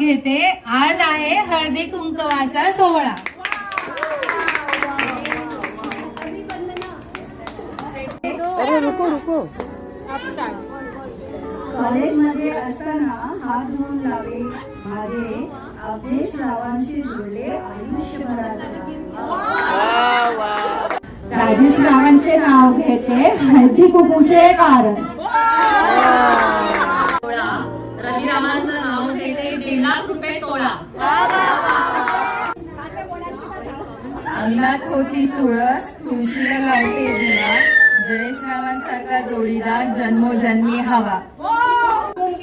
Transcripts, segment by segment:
घेते. आज आहे हळदी कुंकवाचा सोहळा. अरे रुको रुको. कॉलेजमध्ये असताना हात धुवून लावे माझे अवधेश रावांचे जोडले आयुष्यभराचे. राजेश रावांचे नाव घेते हळदी कुंकूचे कारण. रवी रावांचं नाव घेते 1.5 लाख रुपये तोळा. अंगणात होती तुळस तुळशीला लावते दिवा. जयेश रावांसारखा जोडीदार जन्मोजन्मी हवा.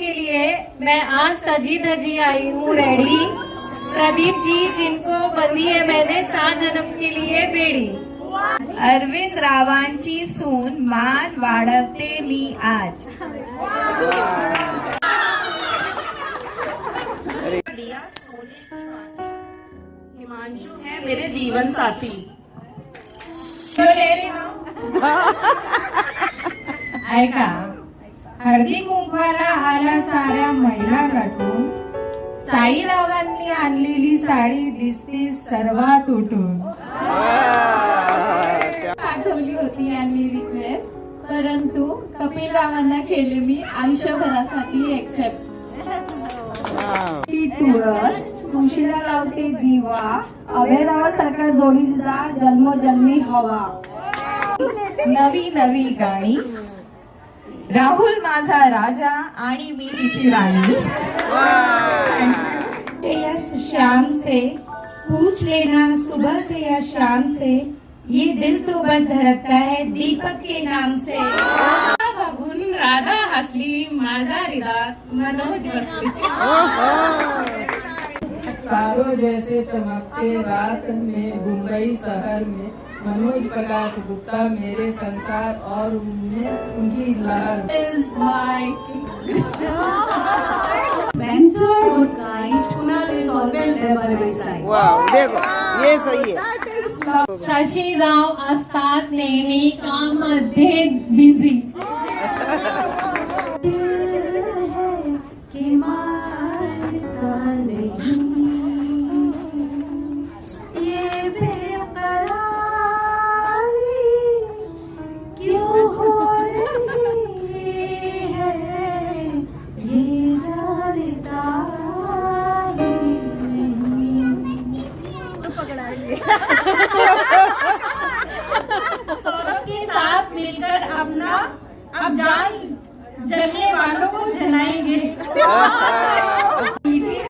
के लिए मैं आज सजी धजी आई हूँ रेडी. प्रदीप जी जिनको बंधी है मैंने 7 जन्म के लिए बेड़ी. अरविंद रावांची सून मान वाढवते मी आज. हिमांशु है मेरे जीवन साथी. ऐका, हळदी कुंकवाला आला साऱ्या महिला गाठून. साईरावांनी आणलेली साडी दिसते सर्वात उठून. पाठवली होती यांनी रिक्वेस्ट, परंतु कपिल रावांना केले मी आयुष्यभरासाठी एक्सेप्ट. ती तुळस तुळशीला लावते दिवा. अभयरावासारखा जोडीदार जन्मोजन्मी हवा. नवी नवी गाणी. राहुल माझा राजा आणि मी तिची राणी. यस शाम से पूछ लेना सुबह से या शाम से. ये दिल तो बस धड़कता है दीपक के नाम से. बघून राधा हसली, माझा हृदय मनोज बसली. तारों जैसे चमकते रात में मुंबई शहर में. मनोज प्रकाश गुप्ता मेरे संसार और उनकी लहर. Mentor, good night. Kunal is always there by my side. Wow देखो ये सही है. शशीराव असतात नेहमी काममध्ये बिझी. कि मानता नहीं ये बेकरारी क्यों हो रही है ये जानता के साथ मिलकर अपना अब जान जलने वालों को जलाएंगे.